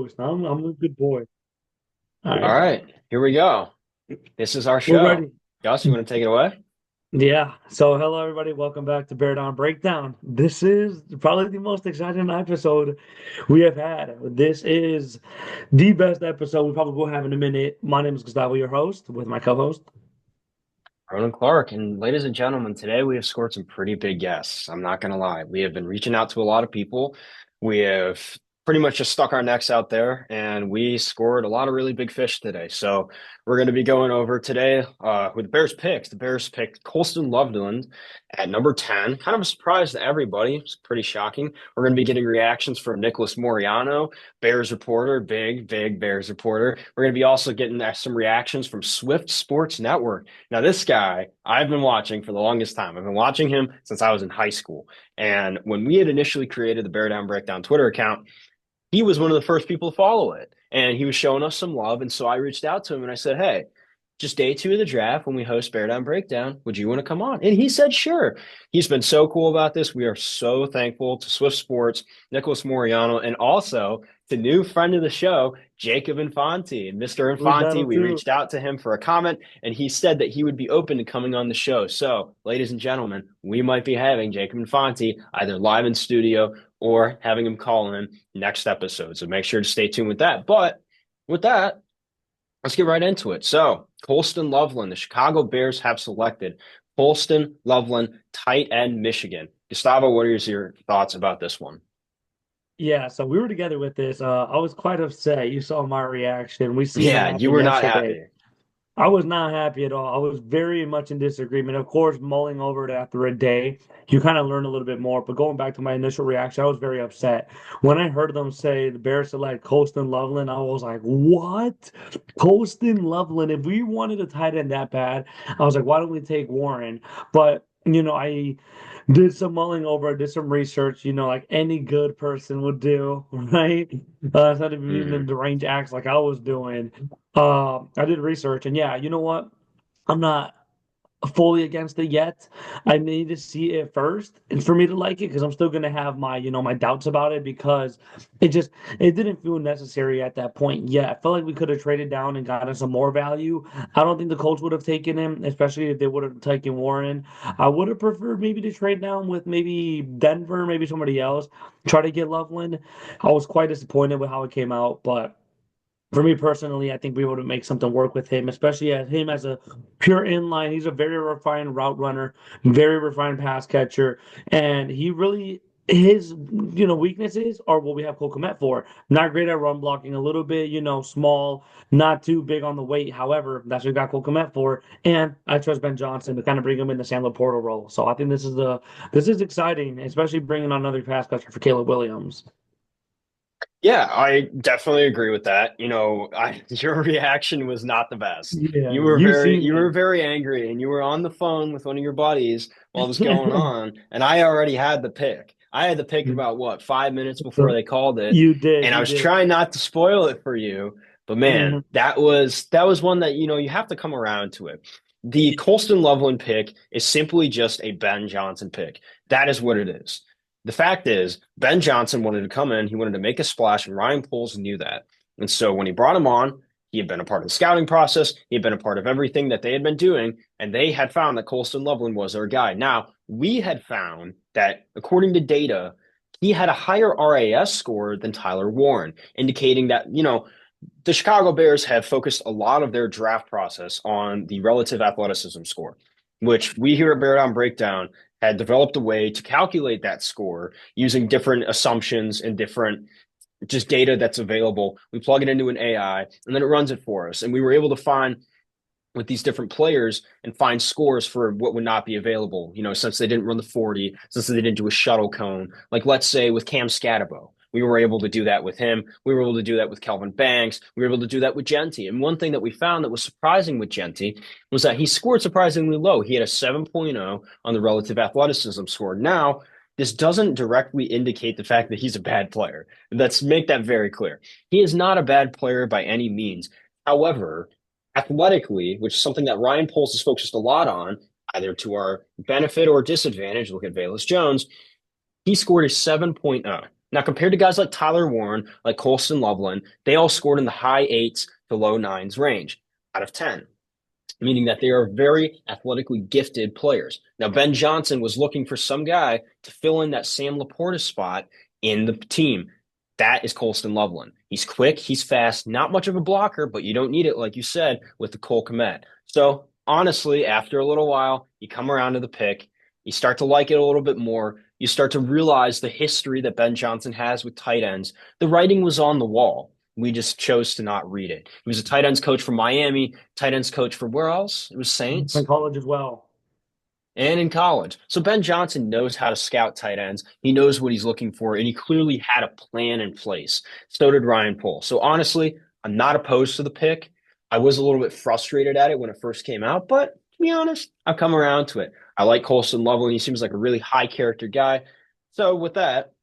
host. I'm a good boy. All All right, right, here we go. This is our we're show. ready. Gus, you want to take it away? Yeah. So hello everybody. Welcome back to Bear Down Breakdown. This is probably the most exciting episode we have had. This is the best episode we probably will have in a minute. My name is Gustavo, your host, with my co-host. Ronan Clark. And ladies and gentlemen, today we have scored some pretty big guests. I'm not going to lie. We have been reaching out to a lot of people. We have pretty much just stuck our necks out there and we scored a lot of really big fish today. So we're going to be going over today with the Bears picks. The Bears picked Colston Loveland at number 10. Kind of a surprise to everybody. It's pretty shocking. We're going to be getting reactions from Nicholas Moreano, Bears reporter, big Bears reporter. We're going to be also getting some reactions from Swift Sports Network. Now, this guy I've been watching for the longest time. I've been watching him since I was in high school. And when we had initially created the Bear Down Breakdown Twitter account, he was one of the first people to follow it. And he was showing us some love. And so I reached out to him and I said, hey, just day two of the draft when we host Bear Down Breakdown, would you want to come on? And he said, sure. He's been so cool about this. We are so thankful to Swift Sports, Nicholas Moriano, and also to new friend of the show, Jacob Infante. And Mr. Who's Infante, battle we too? reached out to him for a comment, and he said that he would be open to coming on the show. So, ladies and gentlemen, we might be having Jacob Infante either live in studio or having him call in next episode. So make sure to stay tuned with that. But with that, let's get right into it. So, Colston Loveland, the Chicago Bears have selected Colston Loveland, tight end, Michigan. Gustavo, what are your thoughts about this one? Yeah, so we were together with this. I was quite upset. You saw my reaction. We seen it Yeah, you happen were not yesterday. happy. I was not happy at all. I was very much in disagreement. Of course, mulling over it after a day, you kind of learn a little bit more. But going back to my initial reaction, I was very upset. When I heard them say the Bears select Colston Loveland, I was like, what? Colston Loveland? If we wanted a tight end that bad, I was like, why don't we take Warren? But, I did some mulling over, did some research, like any good person would do, right? Instead of being in Hmm. the range acts like I was doing. I did research, and yeah, you know what? I'm not fully against it yet. I need to see it first, and for me to like it, because I'm still gonna have my doubts about it because it just it didn't feel necessary at that point yet. I felt like we could have traded down and gotten some more value. I don't think the Colts would have taken him, especially if they would have taken Warren. I would have preferred maybe to trade down with maybe Denver, maybe somebody else, try to get Loveland. I was quite disappointed with how it came out, but for me personally, I think we would make something work with him, especially as him as a pure inline. He's a very refined route runner, very refined pass catcher, and he really his weaknesses are what we have Cole Kmet for. Not great at run blocking, a little bit small, not too big on the weight. However, that's what we got Cole Kmet for, and I trust Ben Johnson to kind of bring him in the Sam Laporta role. So I think this is exciting, especially bringing on another pass catcher for Caleb Williams. Yeah, I definitely agree with that. Your reaction was not the best. Yeah, You were you very, seen you were it. very angry, and you were on the phone with one of your buddies while it was going on, and I already had the pick. I had the pick about what, 5 minutes before So they called it, you did, and I you was did. trying not to spoil it for you. But man, Mhm. that was one that you have to come around to it. The Colston Loveland pick is simply just a Ben Johnson pick. That is what it is. The fact is, Ben Johnson wanted to come in, he wanted to make a splash, and Ryan Poles knew that. And so when he brought him on, he had been a part of the scouting process, he had been a part of everything that they had been doing, and they had found that Colston Loveland was their guy. Now, we had found that, according to data, he had a higher RAS score than Tyler Warren, indicating that the Chicago Bears have focused a lot of their draft process on the relative athleticism score, which we here at Bear Down Breakdown had developed a way to calculate that score using different assumptions and different just data that's available. We plug it into an AI and then it runs it for us. And we were able to find with these different players and find scores for what would not be available, since they didn't run the 40, since they didn't do a shuttle cone. Like, let's say with Cam Scatabo, we were able to do that with him. We were able to do that with Kelvin Banks. We were able to do that with Genty. And one thing that we found that was surprising with Genty was that he scored surprisingly low. He had a 7.0 on the relative athleticism score. Now, this doesn't directly indicate the fact that he's a bad player. Let's make that very clear. He is not a bad player by any means. However, athletically, which is something that Ryan Poles has focused a lot on, either to our benefit or disadvantage, look at Velus Jones, he scored a 7.0. Now, compared to guys like Tyler Warren, like Colston Loveland, they all scored in the high eights to low nines range out of 10, meaning that they are very athletically gifted players. Now, Ben Johnson was looking for some guy to fill in that Sam Laporta spot in the team. That is Colston Loveland. He's quick, he's fast, not much of a blocker, but you don't need it, like you said, with the Cole Kmet. So, honestly, after a little while, you come around to the pick, you start to like it a little bit more. You start to realize the history that Ben Johnson has with tight ends. The writing was on the wall. We just chose to not read it. He was a tight ends coach for Miami, tight ends coach for where else? It was In Saints college as well. and in college. So Ben Johnson knows how to scout tight ends. He knows what he's looking for, and he clearly had a plan in place. So did Ryan Pohl. So honestly, I'm not opposed to the pick. I was a little bit frustrated at it when it first came out, but to be honest, I've come around to it. I like Colston Loveland. He seems like a really high character guy. So with that,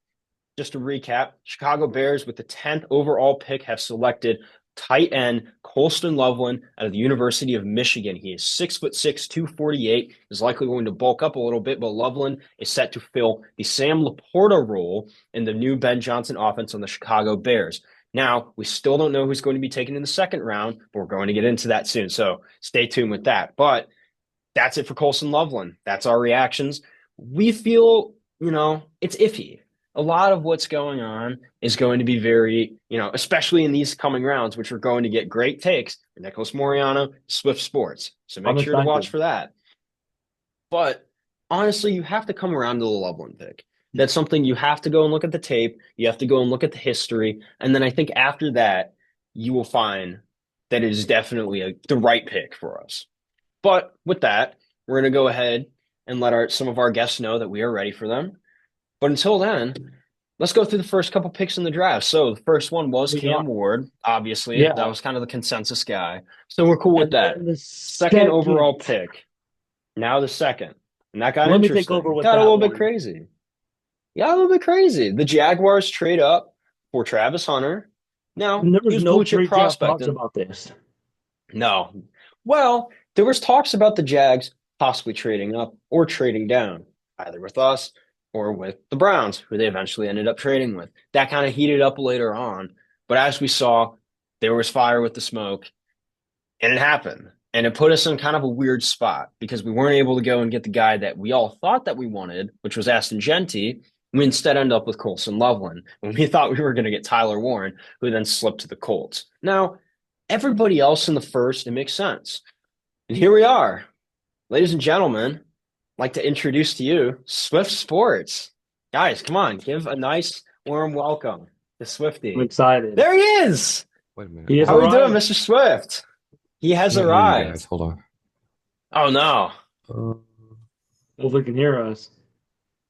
just to recap, Chicago Bears with the 10th overall pick have selected tight end Colston Loveland out of the University of Michigan. He is 6'6", 248, is likely going to bulk up a little bit, but Loveland is set to fill the Sam Laporta role in the new Ben Johnson offense on the Chicago Bears. Now, we still don't know who's going to be taken in the second round, but we're going to get into that soon. So stay tuned with that. But that's it for Colston Loveland. That's our reactions. We feel, it's iffy. A lot of what's going on is going to be very, especially in these coming rounds, which are going to get great takes for Nicholas Moreano, Swift Sports. So make I'm sure to watch excited. for that. But honestly, you have to come around to the Loveland pick. That's something you have to go and look at the tape. You have to go and look at the history. And then I think after that, you will find that it is definitely the right pick for us. But with that, we're going to go ahead and let some of our guests know that we are ready for them. But until then, let's go through the first couple picks in the draft. So the first one was We Cam are. Ward. Obviously, that Yeah. was kind of the consensus guy. So we're cool with And that. then the Second overall second, pick. Now the second. And that got let me take over interesting. with Got a that little bit one. crazy. Yeah, a little bit crazy. The Jaguars trade up for Travis Hunter. Now, And there he was was no blue chip pre-draft talks prospecting. about this. No. Well, there was talks about the Jags possibly trading up or trading down, either with us or with the Browns, who they eventually ended up trading with. That kind of heated up later on. But as we saw, there was fire with the smoke, and it happened. And it put us in kind of a weird spot because we weren't able to go and get the guy that we all thought that we wanted, which was Aston Genty. We instead end up with Colson Loveland when we thought we were going to get Tyler Warren, who then slipped to the Colts. Now, everybody else in the first, it makes sense. And here we are. Ladies and gentlemen, I'd like to introduce to you Swift Sports. Guys, come on, give a nice warm welcome to I'm Swifty. excited. There he is. Wait a minute. He has How are we doing, arrived. Mr. Swift? He has Can't hear you guys. arrived. Hold on. Oh no. Uh, Hopefully, can hear us.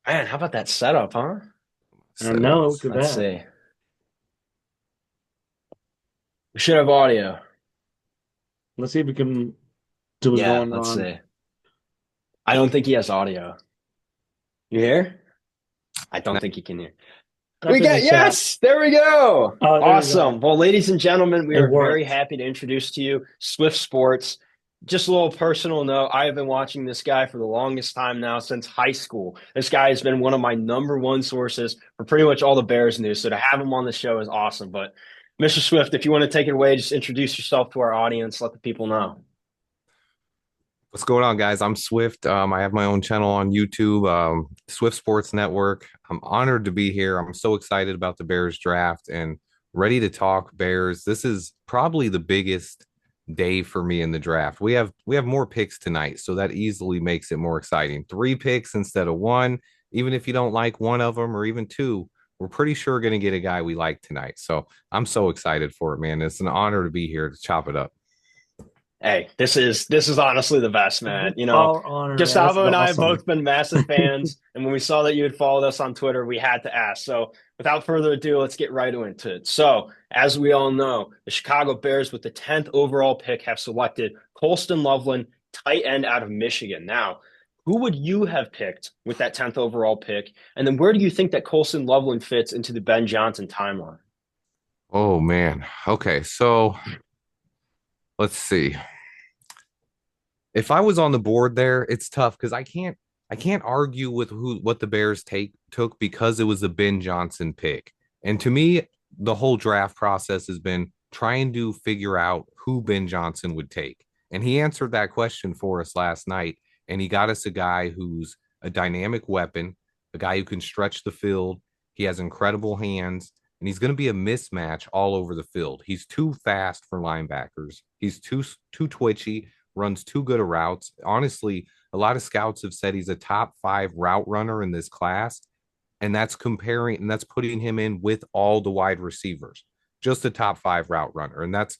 Man, how about that setup, huh? I know. settings. Look at Let's that. see. We should have audio. Let's see if we can do what's Yeah, going let's on. see. I don't think he has audio. You hear? I don't think he can hear. Type We in got, the chat. yes, there we go. Oh, there we Awesome. go. Well, ladies and gentlemen, we It are very worked. happy to introduce to you Swift Sports. Just a little personal note. I have been watching this guy for the longest time now, since high school. This guy has been one of my number one sources for pretty much all the Bears news. So to have him on the show is awesome. But Mr. Swift, if you want to take it away, just introduce yourself to our audience. Let the people know. What's going on, guys? I'm Swift. I have my own channel on YouTube, Swift Sports Network. I'm honored to be here. I'm so excited about the Bears draft and ready to talk Bears. This is probably the biggest day for me in the draft. We have more picks tonight, so that easily makes it more exciting. 3 picks instead of 1. Even if you don't like one of them or even 2, we're pretty sure going to get a guy we like tonight. So I'm so excited for it, man. It's an honor to be here to chop it up. Hey, this is honestly the best, man. Our honor, man. This is Gustavo and I have awesome. both been massive fans, and when we saw that you had followed us on Twitter, we had to ask. So, without further ado, let's get right into it. So, as we all know, the Chicago Bears with the 10th overall pick have selected Colston Loveland, tight end out of Michigan. Now, who would you have picked with that 10th overall pick? And then where do you think that Colston Loveland fits into the Ben Johnson timeline? Oh man. Okay, so let's see. If I was on the board there, it's tough because I can't argue with what the Bears took because it was a Ben Johnson pick. And to me, the whole draft process has been trying to figure out who Ben Johnson would take. And he answered that question for us last night. And he got us a guy who's a dynamic weapon, a guy who can stretch the field. He has incredible hands, and he's going to be a mismatch all over the field. He's too fast for linebackers. He's too twitchy, runs too good of routes. Honestly, a lot of scouts have said he's a top 5 route runner in this class, and that's putting him in with all the wide receivers, just a top 5 route runner. And that's,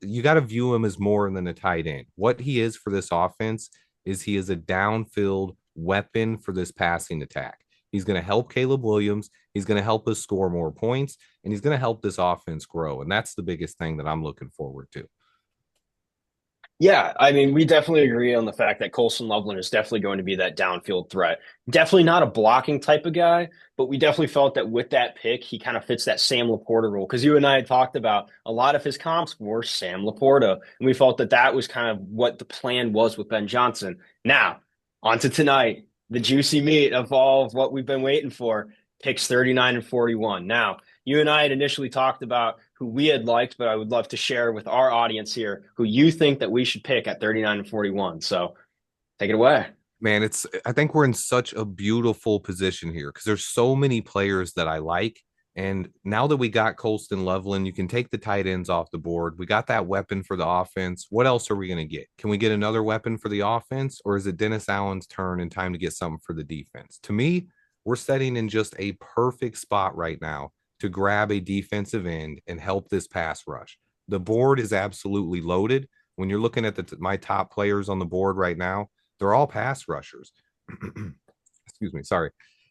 you got to view him as more than a tight end. What he is for this offense is he is a downfield weapon for this passing attack. He's going to help Caleb Williams. He's going to help us score more points, and he's going to help this offense grow. And that's the biggest thing that I'm looking forward to. Yeah, I mean, we definitely agree on the fact that Colston Loveland is definitely going to be that downfield threat. Definitely not a blocking type of guy, but we definitely felt that with that pick, he kind of fits that Sam Laporta role. Because you and I had talked about a lot of his comps were Sam Laporta, and we felt that that was kind of what the plan was with Ben Johnson. Now, on to tonight, the juicy meat of all of what we've been waiting for, picks 39 and 41. Now, you and I had initially talked about who we had liked, but I would love to share with our audience here who you think that we should pick at 39 and 41. So take it away. Man, I think we're in such a beautiful position here because there's so many players that I like. And now that we got Colston Loveland, you can take the tight ends off the board. We got that weapon for the offense. What else are we going to get? Can we get another weapon for the offense, or is it Dennis Allen's turn and time to get something for the defense? To me, we're setting in just a perfect spot right now to grab a defensive end and help this pass rush. The board is absolutely loaded. When you're looking at my top players on the board right now, they're all pass rushers. Excuse me, sorry.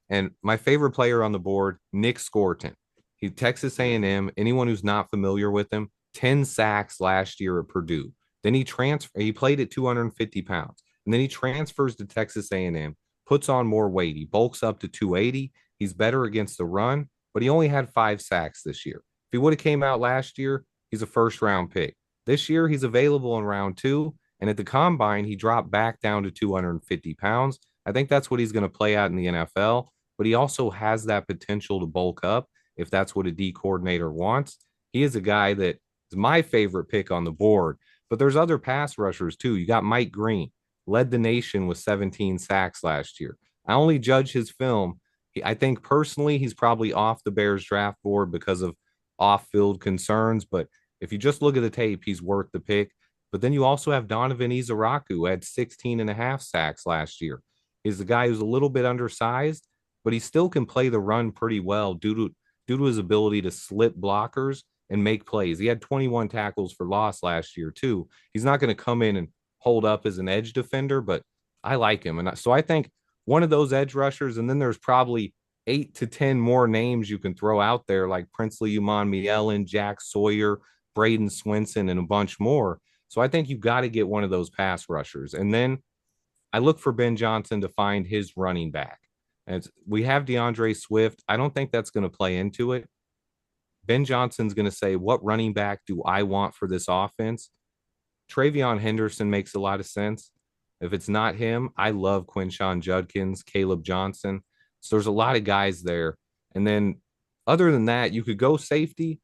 And my favorite player on the board, Nick Scorton. He's Texas A&M. Anyone who's not familiar with him, 10 sacks last year at Purdue. Then he played at 250 pounds. And then he transfers to Texas A&M, puts on more weight. He bulks up to 280. He's better against the run, but he only had 5 sacks this year. If he would have came out last year, he's a first-round pick. This year, he's available in round 2, and at the combine, he dropped back down to 250 pounds. I think that's what he's going to play out in the NFL, but he also has that potential to bulk up if that's what a D coordinator wants. He is a guy that is my favorite pick on the board, but there's other pass rushers too. You got Mike Green, led the nation with 17 sacks last year. I only judge his film. I think personally he's probably off the Bears draft board because of off-field concerns, but if you just look at the tape, he's worth the pick. But then you also have Donovan Izaraku, who had 16 and a half sacks last year. He's the guy who's a little bit undersized, but he still can play the run pretty well due to his ability to slip blockers and make plays. He had 21 tackles for loss last year too. He's not going to come in and hold up as an edge defender, but I like him. And so I think one of those edge rushers, and then there's probably 8 to 10 more names you can throw out there, like Princely Umanmielen, Jack Sawyer, Braden Swinson, and a bunch more. So I think you've got to get one of those pass rushers. And then I look for Ben Johnson to find his running back. And we have DeAndre Swift. I don't think that's going to play into it. Ben Johnson's going to say, what running back do I want for this offense? Travion Henderson makes a lot of sense. If it's not him, I love Quinshon Judkins, Caleb Johnson. So there's a lot of guys there. And then other than that, you could go safety,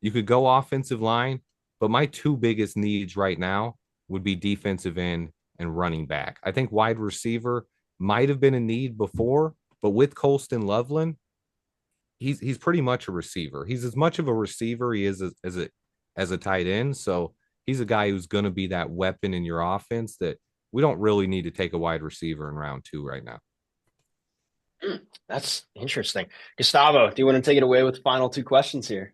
you could go offensive line, but my 2 biggest needs right now would be defensive end and running back. I think wide receiver might have been a need before, but with Colston Loveland, he's pretty much a receiver. He's as much of a receiver he is as a tight end. So he's a guy who's going to be that weapon in your offense that we don't really need to take a wide receiver in round 2 right now. That's interesting. Gustavo, do you want to take it away with the final 2 questions here?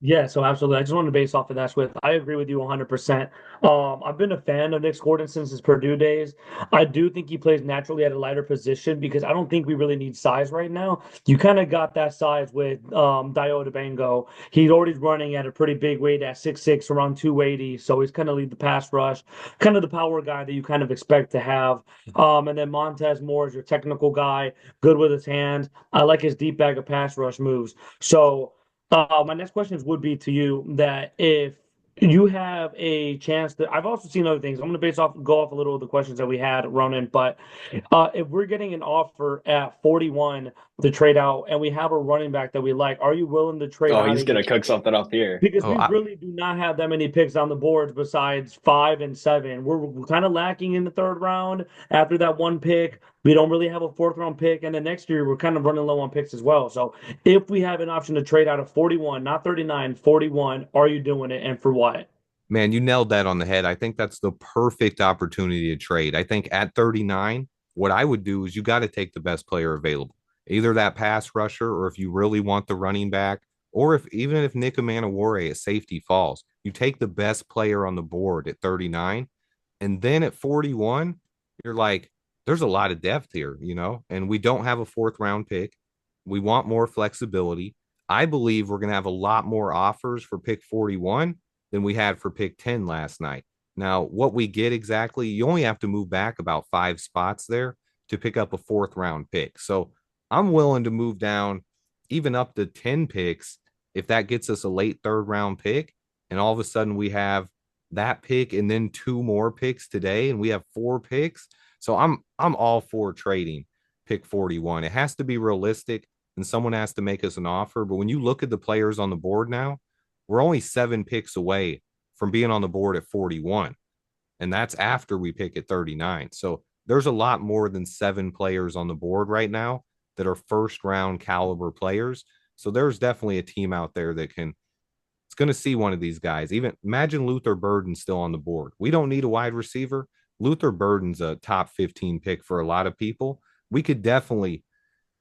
Yeah, so absolutely. I just wanted to base off of that with. I agree with you 100%. I've been a fan of Nick Gordon since his Purdue days. I do think he plays naturally at a lighter position because I don't think we really need size right now. You kind of got that size with Diota Bango. He's already running at a pretty big weight at 6'6", around 280. So he's kind of lead the pass rush, kind of the power guy that you kind of expect to have. And then Montez Moore is your technical guy, good with his hands. I like his deep bag of pass rush moves. So my next questions would be to you that if you have a chance to. I've also seen other things. I'm going to go off a little of the questions that we had, Ronan. But if we're getting an offer at 41 to trade out, and we have a running back that we like, are you willing to trade Oh, out he's and gonna get? cook something up here. Because Oh, we really do not have that many picks on the boards besides 5 and 7. We're kind of lacking in the third round after that one pick. We don't really have a fourth round pick. And then next year, we're kind of running low on picks as well. So if we have an option to trade out of 41, not 39, 41, are you doing it and for what? man, you nailed that on the head. I think that's the perfect opportunity to trade. I think at 39, what I would do is you got to take the best player available, either that pass rusher, or if you really want the running back, or if even if Nick Manawari at safety falls, you take the best player on the board at 39. And then at 41, you're like, there's a lot of depth here, and we don't have a fourth round pick. We want more flexibility. I believe we're going to have a lot more offers for pick 41 than we had for pick 10 last night. Now, what we get exactly, you only have to move back about 5 spots there to pick up a fourth round pick. So I'm willing to move down even up to 10 picks if that gets us a late third round pick. And all of a sudden we have that pick and then 2 more picks today, and we have 4 picks. So I'm all for trading pick 41. It has to be realistic, and someone has to make us an offer. But when you look at the players on the board now, we're only 7 picks away from being on the board at 41. And that's after we pick at 39. So there's a lot more than 7 players on the board right now that are first round caliber players. So there's definitely a team out there that can, it's going to see one of these guys. Even imagine Luther Burden still on the board. We don't need a wide receiver. Luther Burden's a top 15 pick for a lot of people. We could definitely,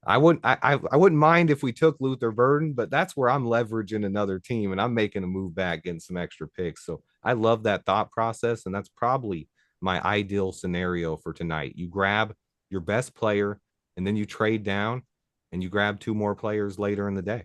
I wouldn't mind if we took Luther Burden, but that's where I'm leveraging another team and I'm making a move back, getting some extra picks. So I love that thought process, and that's probably my ideal scenario for tonight. You grab your best player, and then you trade down, and you grab 2 more players later in the day.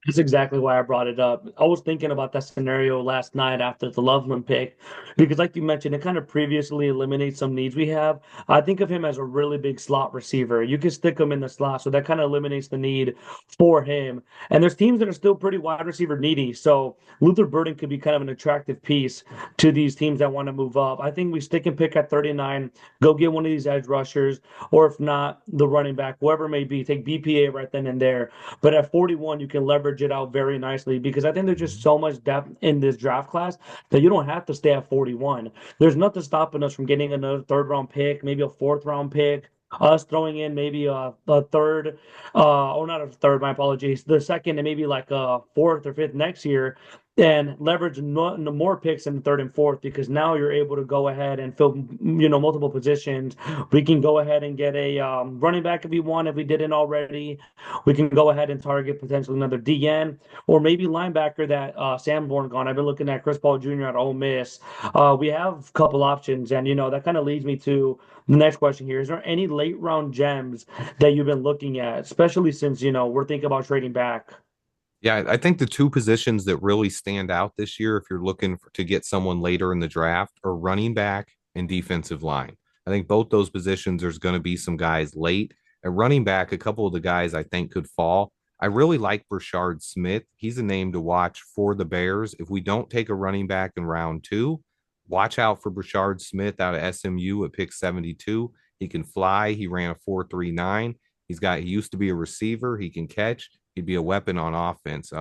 That's exactly why I brought it up. I was thinking about that scenario last night after the Loveland pick, because like you mentioned, it kind of previously eliminates some needs we have. I think of him as a really big slot receiver. You can stick him in the slot, so that kind of eliminates the need for him. And there's teams that are still pretty wide receiver needy, so Luther Burden could be kind of an attractive piece to these teams that want to move up. I think we stick and pick at 39, go get one of these edge rushers, or if not, the running back, whoever it may be, take BPA right then and there. But at 41, you can leverage it out very nicely because I think there's just so much depth in this draft class that you don't have to stay at 41. There's nothing stopping us from getting another third round pick, maybe a fourth round pick, us throwing in maybe a third, or not a third, my apologies, the second and maybe like a fourth or fifth next year, and leverage no more picks in the third and fourth because now you're able to go ahead and fill multiple positions. We can go ahead and get a running back if we want, if we didn't already. We can go ahead and target potentially another DN or maybe linebacker that Sanborn gone. I've been looking at Chris Paul Jr. at Ole Miss. We have a couple options, and that kind of leads me to the next question here. Is there any late round gems that you've been looking at, especially since we're thinking about trading back? Yeah, I think the 2 positions that really stand out this year, if you're looking to get someone later in the draft, are running back and defensive line. I think both those positions, there's going to be some guys late. At running back, a couple of the guys I think could fall. I really like Brashard Smith. He's a name to watch for the Bears. If we don't take a running back in round 2, watch out for Brashard Smith out of SMU at pick 72. He can fly. He ran a 4.39. He used to be a receiver. He can catch. He'd be a weapon on offense.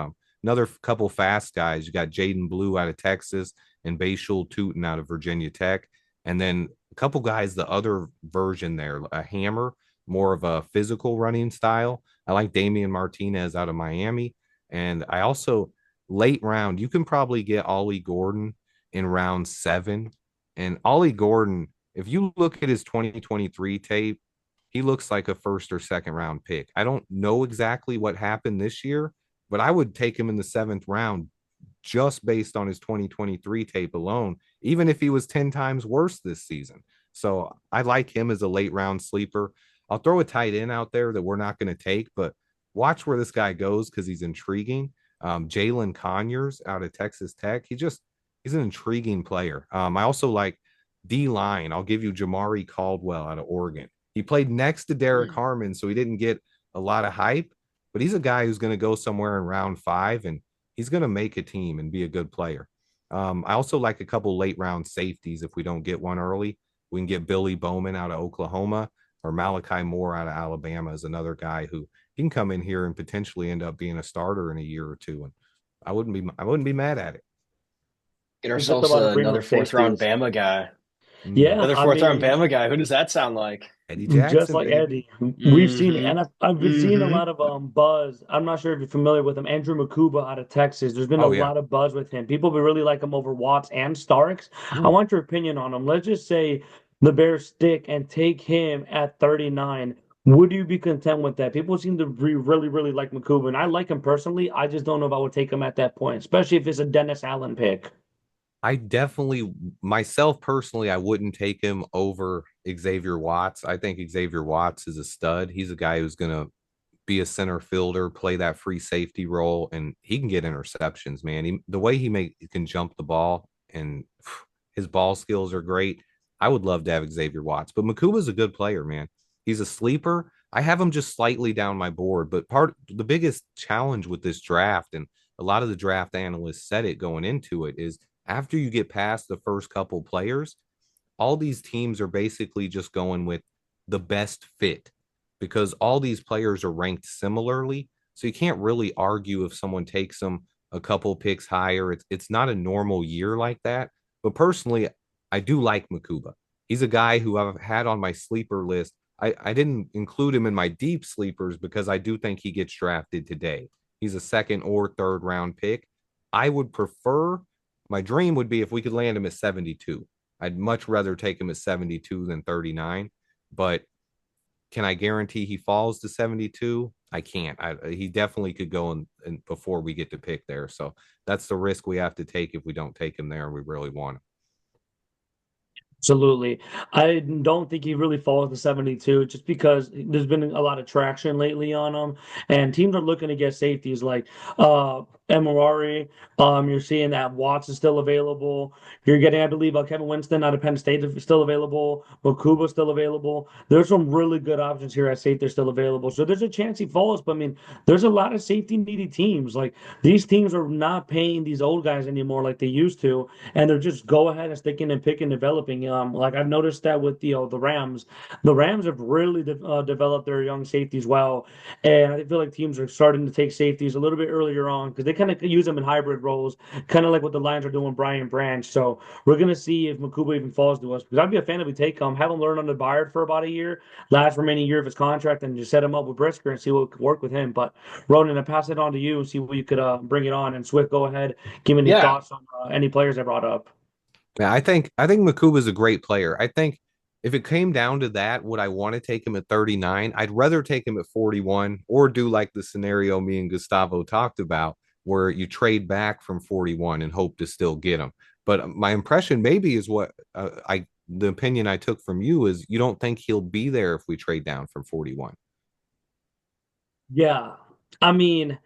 Another couple fast guys. You got Jaden Blue out of Texas and Bashul Tootin out of Virginia Tech. And then a couple guys, the other version there, a hammer, more of a physical running style. I like Damian Martinez out of Miami. And I also, late round, you can probably get Ollie Gordon in round 7. And Ollie Gordon, if you look at his 2023 tape, he looks like a first or second round pick. I don't know exactly what happened this year, but I would take him in the 7th round just based on his 2023 tape alone, even if he was 10 times worse this season. So I like him as a late round sleeper. I'll throw a tight end out there that we're not going to take, but watch where this guy goes because he's intriguing. Jalen Conyers out of Texas Tech. He's an intriguing player. I also like D line. I'll give you Jamari Caldwell out of Oregon. He played next to Derek Harmon, so he didn't get a lot of hype, but he's a guy who's going to go somewhere in round 5, and he's going to make a team and be a good player. I also like a couple late round safeties if we don't get one early. We can get Billy Bowman out of Oklahoma or Malachi Moore out of Alabama is another guy who he can come in here and potentially end up being a starter in a year or two. And I wouldn't be mad at it. Get We talked ourselves about the another round fourth round safeties. Bama guy. Yeah, Another I fourth round mean, Bama guy. Who does that sound like? Eddie just Jackson, like baby. Eddie, we've seen it, Mm-hmm. and I've been seeing a Mm-hmm. lot of buzz. I'm not sure if you're familiar with him, Andrew Makuba out of Texas. There's been a Oh yeah. lot of buzz with him. People really like him over Watts and Starks. I Mm. want your opinion on him. Let's just say the Bears stick and take him at 39. Would you be content with that? People seem to really, really like Makuba, and I like him personally. I just don't know if I would take him at that point, especially if it's a Dennis Allen pick. I definitely myself personally, I wouldn't take him over Xavier Watts. I think Xavier Watts is a stud. He's a guy who's gonna be a center fielder, play that free safety role, and he can get interceptions, man. The way he can jump the ball and his ball skills are great. I would love to have Xavier Watts, but Makuba's a good player, man. He's a sleeper. I have him just slightly down my board, but the biggest challenge with this draft, and a lot of the draft analysts said it going into it, is after you get past the first couple players, all these teams are basically just going with the best fit because all these players are ranked similarly. So you can't really argue if someone takes them a couple picks higher. It's not a normal year like that. But personally, I do like Makuba. He's a guy who I've had on my sleeper list. I didn't include him in my deep sleepers because I do think he gets drafted today. He's a second or third round pick. I would prefer, my dream would be if we could land him at 72. I'd much rather take him at 72 than 39. But can I guarantee he falls to 72? I can't. He definitely could go in before we get to pick there. So that's the risk we have to take if we don't take him there and we really want him. Absolutely. I don't think he really falls to 72 just because there's been a lot of traction lately on him, and teams are looking to get safeties like Emirari. You're seeing that Watts is still available. You're getting, I believe, Kevin Winston out of Penn State is still available. Makuba still available. There's some really good options here at safety still available. So there's a chance he falls, but I mean, there's a lot of safety needy teams. Like these teams are not paying these old guys anymore like they used to, and they're just go ahead and sticking and picking, developing. Like I've noticed that with the Rams, the Rams have really developed their young safeties well, and I feel like teams are starting to take safeties a little bit earlier on because they kind of use them in hybrid roles, kind of like what the Lions are doing with Brian Branch. So we're gonna see if Makuba even falls to us because I'd be a fan if we take him, have him learn under Byard for about a year, last remaining year of his contract, and just set him up with Brisker and see what could work with him. But Ronan, I pass it on to you and see what you could bring it on. And Swift, go ahead, give me any Yeah. thoughts on any players I brought up. Yeah, I think Makuba is a great player. I think if it came down to that, would I want to take him at 39? I'd rather take him at 41 or do like the scenario me and Gustavo talked about, where you trade back from 41 and hope to still get him. But my impression maybe is what the opinion I took from you is you don't think he'll be there if we trade down from 41. Yeah. I mean,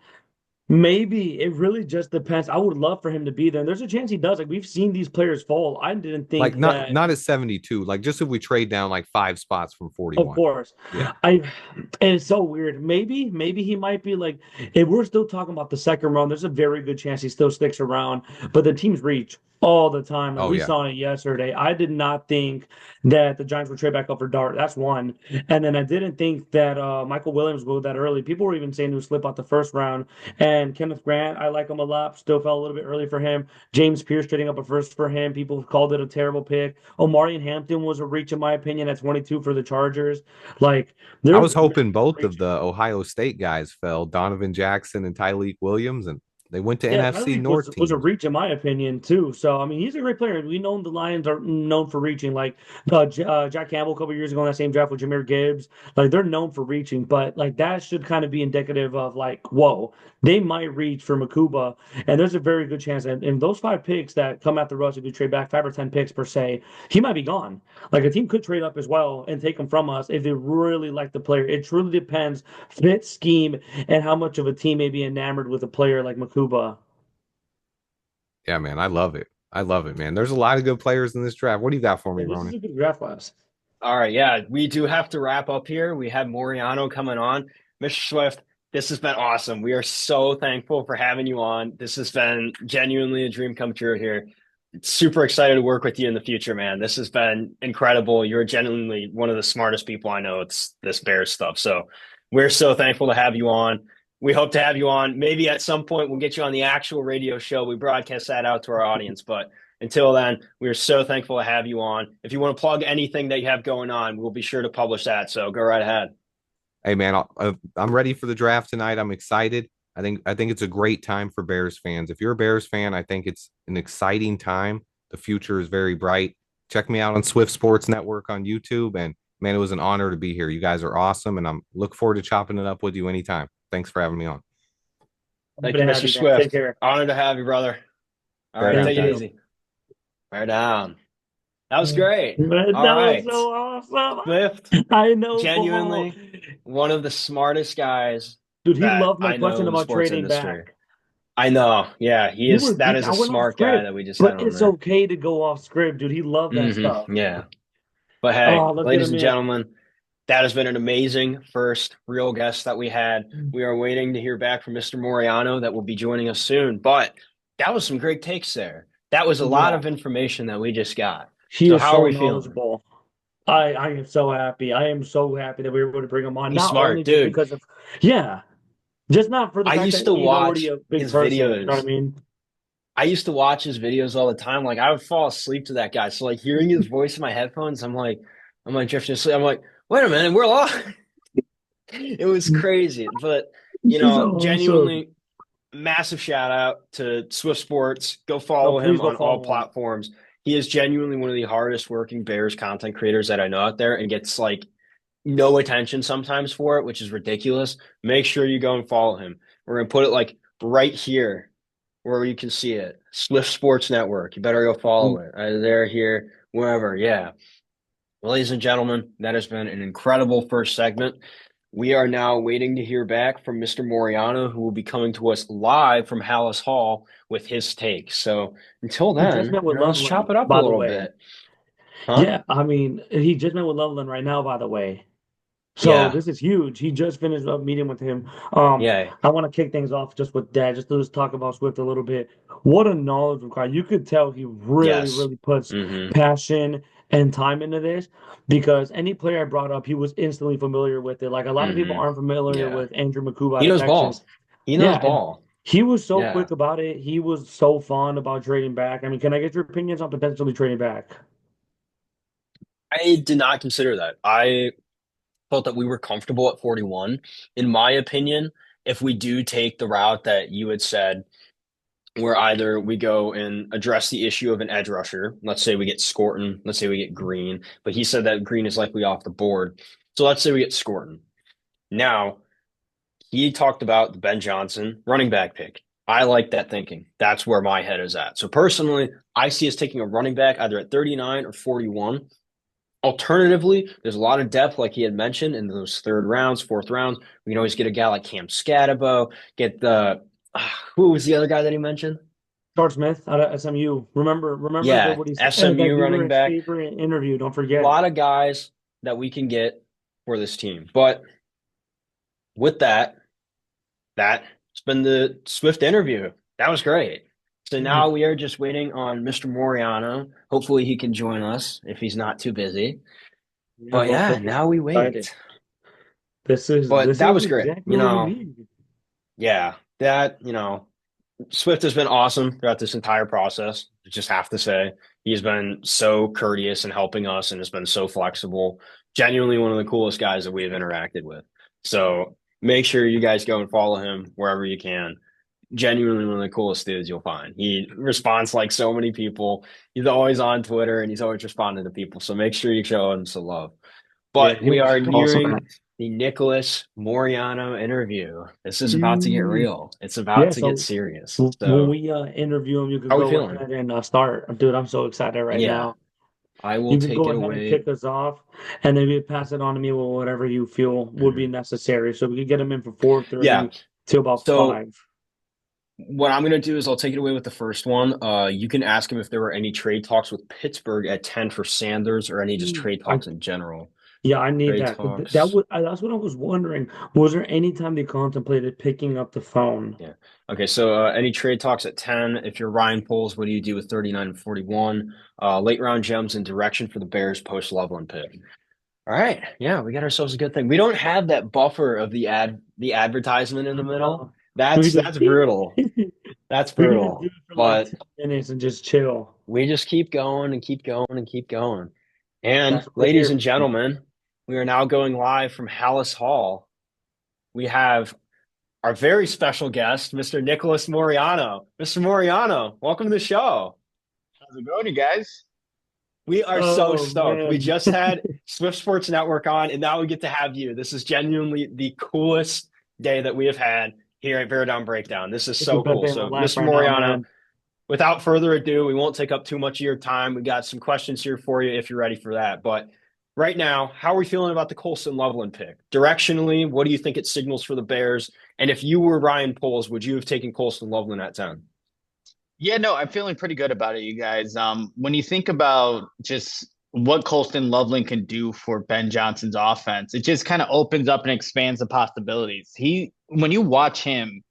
maybe it really just depends. I would love for him to be there. And there's a chance he does. Like we've seen these players fall. I didn't Like think not that. not at 72, like just if we trade down like 5 spots from Of 41. course. Yeah. I and it's so weird. Maybe he might be like if we're still talking about the second round, there's a very good chance he still sticks around. But the teams reach all the time. Like Oh we yeah. saw it yesterday. I did not think that the Giants would trade back up for Dart. That's one. And then I didn't think that Michael Williams would go that early. People were even saying he would slip out the first round. And Kenneth Grant, I like him a lot. Still fell a little bit early for him. James Pierce trading up a first for him. People called it a terrible pick. Omari and Hampton was a reach in my opinion at 22 for the Chargers. Like I there's was hoping both of reach. the Ohio State guys fell, Donovan Jackson and Tyleek Williams, and they went to Yeah, NFC Tyreek North was a teams. reach in my opinion too. So I mean, he's a great player. We know the Lions are known for reaching. Like Jack Campbell a couple years ago in that same draft with Jahmyr Gibbs. Like they're known for reaching, but like that should kind of be indicative of like, whoa, they might reach for Makuba, and there's a very good chance. And those 5 picks that come after us, if you trade back 5 or 10 picks per se, he might be gone. Like a team could trade up as well and take him from us if they really like the player. It truly depends, fit, scheme, and how much of a team may be enamored with a player like Makuba. Yeah, man, I love it. I love it, man. There's a lot of good players in this draft. What do you got for me, Yeah, this is Ronan? a good draft class. All right. Yeah. We do have to wrap up here. We have Moreano coming on. Mr. Swift, This has been awesome. We are so thankful for having you on. This has been genuinely a dream come true here. Super excited to work with you in the future, man. This has been incredible. You're genuinely one of the smartest people I know. It's this Bears stuff. So we're so thankful to have you on. We hope to have you on. Maybe at some point we'll get you on the actual radio show. We broadcast that out to our audience. But until then, we are so thankful to have you on. If you want to plug anything that you have going on, we'll be sure to publish that. So go right ahead. Hey man, I'm ready for the draft tonight. I'm excited. I think it's a great time for Bears fans. If you're a Bears fan, I think it's an exciting time. The future is very bright. Check me out on Swift Sports Network on YouTube. And man, it was an honor to be here. You guys are awesome, and I'm look forward to chopping it up with you anytime. Thanks for having me on. Thank you, Mr. Swift. Take care. Honor to have you, brother. All right, take it easy. Bear down. That was great. That All right. was so awesome. Swift, I know. genuinely one of the smartest guys. Dude, he loved my question about trading back. I know. Yeah, he is. That is a smart guy that we just had on it's okay to go off script, dude. He loved that stuff. Yeah. But hey, ladies and gentlemen, that has been an amazing first real guest that we had. We are waiting to hear back from Mr. Moreano that will be joining us soon. But that was some great takes there. That was a lot of information that we just got. He is so knowledgeable. I am so happy. I am so happy that we were able to bring him on. He's smart, dude. Because of just not for the fact I used to watch his videos. You know what I mean? I used to watch his videos all the time. Like I would fall asleep to that guy. So like hearing his voice in my headphones, I'm like drifting asleep. I'm like, wait a minute, we're live. It was crazy. But genuinely massive shout out to Swift Sports. Go follow him on all platforms. He is genuinely one of the hardest working Bears content creators that I know out there and gets like no attention sometimes for it, which is ridiculous. Make sure you go and follow him. We're going to put it like right here where you can see it. Swift Sports Network. You better go follow it. Either there, here, wherever. Yeah. Well, ladies and gentlemen, that has been an incredible first segment. We are now waiting to hear back from Mr. Moreano, who will be coming to us live from Halas Hall with his take. So until then, let's chop it up a little bit. Huh? Yeah, I mean, he just met with Loveland right now, by the way. So this is huge. He just finished a meeting with him. I want to kick things off just with that, just to talk about Swift a little bit. What a knowledgeable guy. You could tell he really puts passion and time into this, because any player I brought up, he was instantly familiar with it. Like a lot of people aren't familiar with Andrew McCuba. He knows ball. He knows ball. He was so quick about it. He was so fond about trading back. I mean, can I get your opinions on potentially trading back? I did not consider that. I felt that we were comfortable at 41. In my opinion, if we do take the route that you had said, where either we go and address the issue of an edge rusher, let's say we get Scorton, let's say we get Green, but he said that Green is likely off the board. So let's say we get Scorton. Now, he talked about the Ben Johnson running back pick. I like that thinking. That's where my head is at. So personally, I see us taking a running back either at 39 or 41. Alternatively, there's a lot of depth, like he had mentioned, in those third rounds, fourth rounds. We can always get a guy like Cam Scatabo, get the who was the other guy that he mentioned? George Smith out of SMU. Remember what he said? SMU running back. Favorite interview, don't forget. A lot of guys that we can get for this team. But with that's been the Swift interview. That was great. So now we are just waiting on Mr. Moreano. Hopefully he can join us if he's not too busy. But now we wait. That was great. Swift has been awesome throughout this entire process. I just have to say, he's been so courteous in helping us and has been so flexible. Genuinely one of the coolest guys that we have interacted with. So make sure you guys go and follow him wherever you can. Genuinely one of the coolest dudes you'll find. He responds like so many people. He's always on Twitter and he's always responding to people. So make sure you show him some love. But we are nearing the Nicholas Moreano interview. This is about to get real. It's about to get serious. So, when we interview him, you can go ahead and start. Dude, I'm so excited right now. I will take it away. And kick us off, and then you pass it on to me with whatever you feel would be necessary. So we can get him in for 4:30 to about 5. What I'm going to do is I'll take it away with the first one. You can ask him if there were any trade talks with Pittsburgh at 10 for Sanders or any just trade talks in general. Yeah, I need Trade that. That talks. was that's what I was wondering. Was there any time they contemplated picking up the phone? Yeah. Okay. So any trade talks at 10? If you're Ryan Poles, what do you do with 39 and 41? Late round gems and direction for the Bears post Loveland pick. All right. Yeah, we got ourselves a good thing. We don't have that buffer of the advertisement in the middle. We That's just brutal. That's we can just do brutal. it for like But 10 minutes and just chill. we just keep going and keep going and keep going. And That's what we're ladies here and for. gentlemen, we are now going live from Halas Hall. We have our very special guest, Mr. Nicholas Moreano. Mr. Moreano, welcome to the show. How's it going, you guys? We are so Oh stoked. We man. just had Swift Sports Network on, and now we get to have you. This is genuinely the coolest day that we have had here at BearDown Breakdown. This is It's the so best cool. day of my So, life Mr. right now, Moreano, man. without further ado, we won't take up too much of your time. We got some questions here for you if you're ready for that. But right now, how are we feeling about the Colson Loveland pick? Directionally, what do you think it signals for the Bears? And if you were Ryan Poles, would you have taken Colson Loveland at 10? Yeah, no, I'm feeling pretty good about it, you guys. When you think about just what Colston Loveland can do for Ben Johnson's offense, it just kind of opens up and expands the possibilities. When you watch him,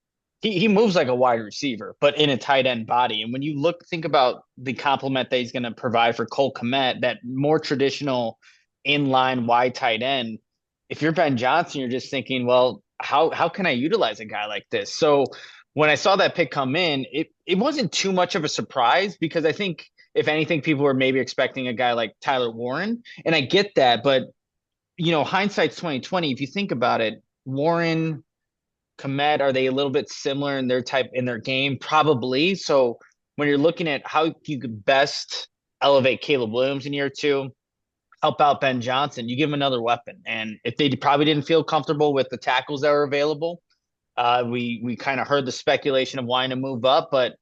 he moves like a wide receiver, but in a tight end body. And when you think about the complement that he's going to provide for Cole Kmet, that more traditional inline wide tight end. If you're Ben Johnson, you're just thinking, well, how can I utilize a guy like this? So when I saw that pick come in, it wasn't too much of a surprise because I think if anything, people were maybe expecting a guy like Tyler Warren, and I get that, but hindsight's 2020. If you think about it, Warren, Komet, are they a little bit similar in their game? Probably. So when you're looking at how you could best elevate Caleb Williams in year two, help out Ben Johnson, you give him another weapon. And if they probably didn't feel comfortable with the tackles that were available, we kind of heard the speculation of wanting to move up, but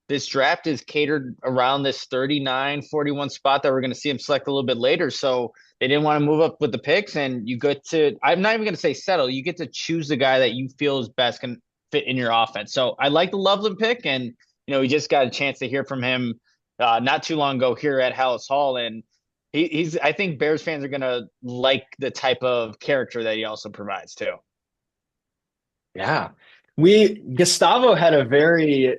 this draft is catered around this 39, 41 spot that we're going to see him select a little bit later. So they didn't want to move up with the picks, and you get to, I'm not even going to say settle, you get to choose the guy that you feel is best can fit in your offense. So I like the Loveland pick, and we just got a chance to hear from him not too long ago here at Halas Hall, and he's I think Bears fans are going to like the type of character that he also provides too. Yeah. Gustavo had a very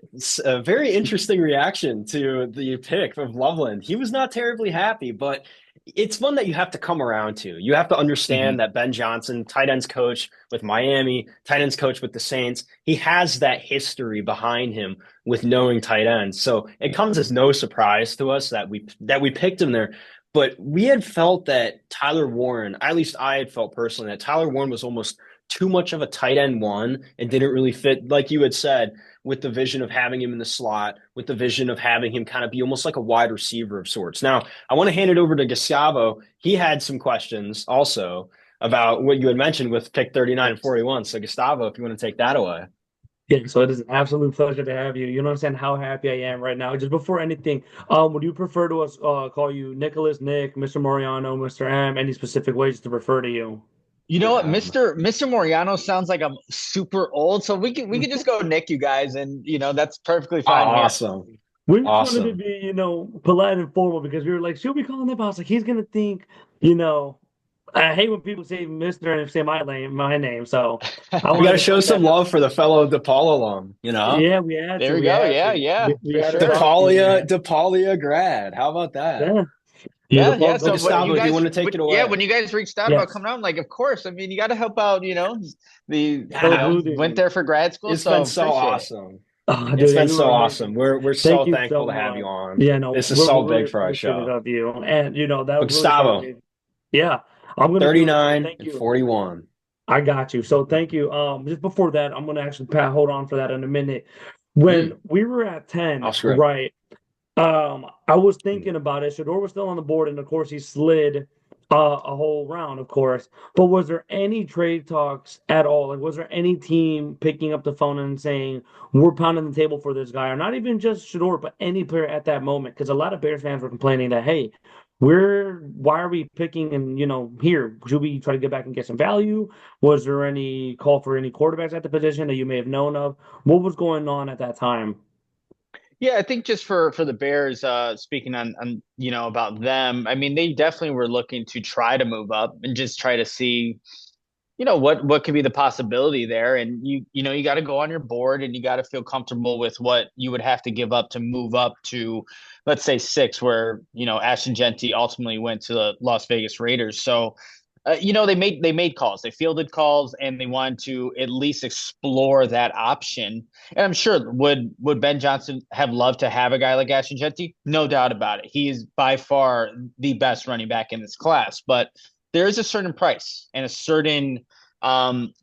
interesting reaction to the pick of Loveland. He was not terribly happy, but it's one that you have to come around to. You have to Mm-hmm. understand that Ben Johnson, tight ends coach with Miami, tight ends coach with the Saints, he has that history behind him with knowing tight ends. So it comes as no surprise to us that we picked him there. But we had felt that Tyler Warren, at least I had felt personally, that Tyler Warren was almost too much of a tight end one and didn't really fit, like you had said, with the vision of having him in the slot, with the vision of having him kind of be almost like a wide receiver of sorts. Now, I want to hand it over to Gustavo. He had some questions also about what you had mentioned with pick 39 and 41. So, Gustavo, if you want to take that away. Yeah, so it is an absolute pleasure to have you. You don't understand how happy I am right now. Just before anything, would you prefer to us call you Nicholas, Nick, Mr. Moriano, Mr. M, any specific ways to refer to you? You know what, Mr. Moriano sounds like I'm super old, so we can just go Nick, you guys, and that's perfectly fine here. Awesome. We just wanted to Awesome. be, polite and formal because we were like, should we call him that? I was like, he's gonna think, you know, I hate when people say Mr. and say my name. So I We got wanted to to show keep some that. love for the fellow DePaul alum, Yeah, we had There to. we We go. had Yeah, to. yeah, We for had to sure. talk to you, DePaulia, man. DePaulia grad. How about that? Yeah. Yeah, yeah. Beautiful. So, So when you Gustavo, do you guys, want to take it yeah, away? when you guys reached out about Yes. coming out, I'm like, of course. I mean, you got to help out. Hello, Blue Went Days. there for grad school, It's been so so appreciate it. awesome. Oh, It's dude, been you are so awesome. amazing. We're Thank so you thankful so to have you much. on. Yeah, no, This is so we're big really for our appreciative show. of you. And, that But really showed Gustavo, me. Yeah, I'm gonna do it. So 39 thank and you. 41. I got you. So thank you. Just before that, I'm gonna actually hold on for that in a minute. When Mm, we were at 10, off script. right? I was Mm. thinking about it. Shador was still on the board, and of course he slid a whole round, of course. But was there any trade talks at all? Like, was there any team picking up the phone and saying, "We're pounding the table for this guy," or not even just Shador, but any player at that moment? Because a lot of Bears fans were complaining that, hey, why are we picking and here should we try to get back and get some value? Was there any call for any quarterbacks at the position that you may have known of? What was going on at that time? Yeah, I think just for the Bears, speaking on about them, I mean, they definitely were looking to try to move up and just try to see, what could be the possibility there. And you got to go on your board and you got to feel comfortable with what you would have to give up to move up to, let's say, six, where Ashton Genty ultimately went to the Las Vegas Raiders. So they made calls, they fielded calls, and they wanted to at least explore that option. And I'm sure, would Ben Johnson have loved to have a guy like Ashton Genty? No doubt about it. He is by far the best running back in this class, but there is a certain price and a certain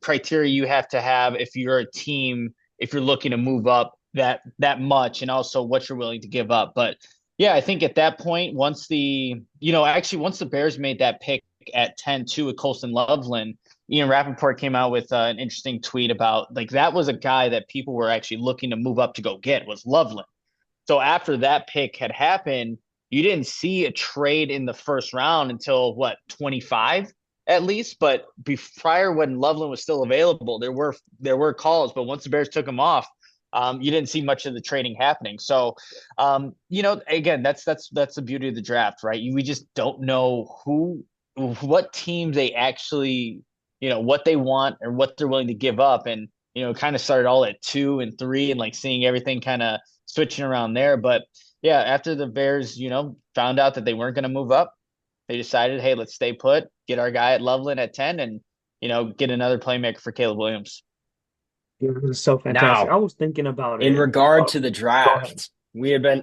criteria you have to have if you're a team, if you're looking to move up that much, and also what you're willing to give up. But yeah, I think at that point, once the Bears made that pick at 10-2 with Colston Loveland, Ian Rappaport came out with an interesting tweet about, like, that was a guy that people were actually looking to move up to go get, was Loveland. So after that pick had happened, you didn't see a trade in the first round until what, 25 at least. But prior, when Loveland was still available, there were calls, but once the Bears took him off, you didn't see much of the trading happening. So, again, that's the beauty of the draft, right? We just don't know what teams they actually, what they want or what they're willing to give up. And, kind of started all at 2 and 3 and like seeing everything kind of switching around there. But yeah, after the Bears, found out that they weren't going to move up, they decided, hey, let's stay put, get our guy at Loveland at 10, and, get another playmaker for Caleb Williams. Yeah, it was so fantastic. Now, I was thinking about in it. regard to the Go ahead. draft,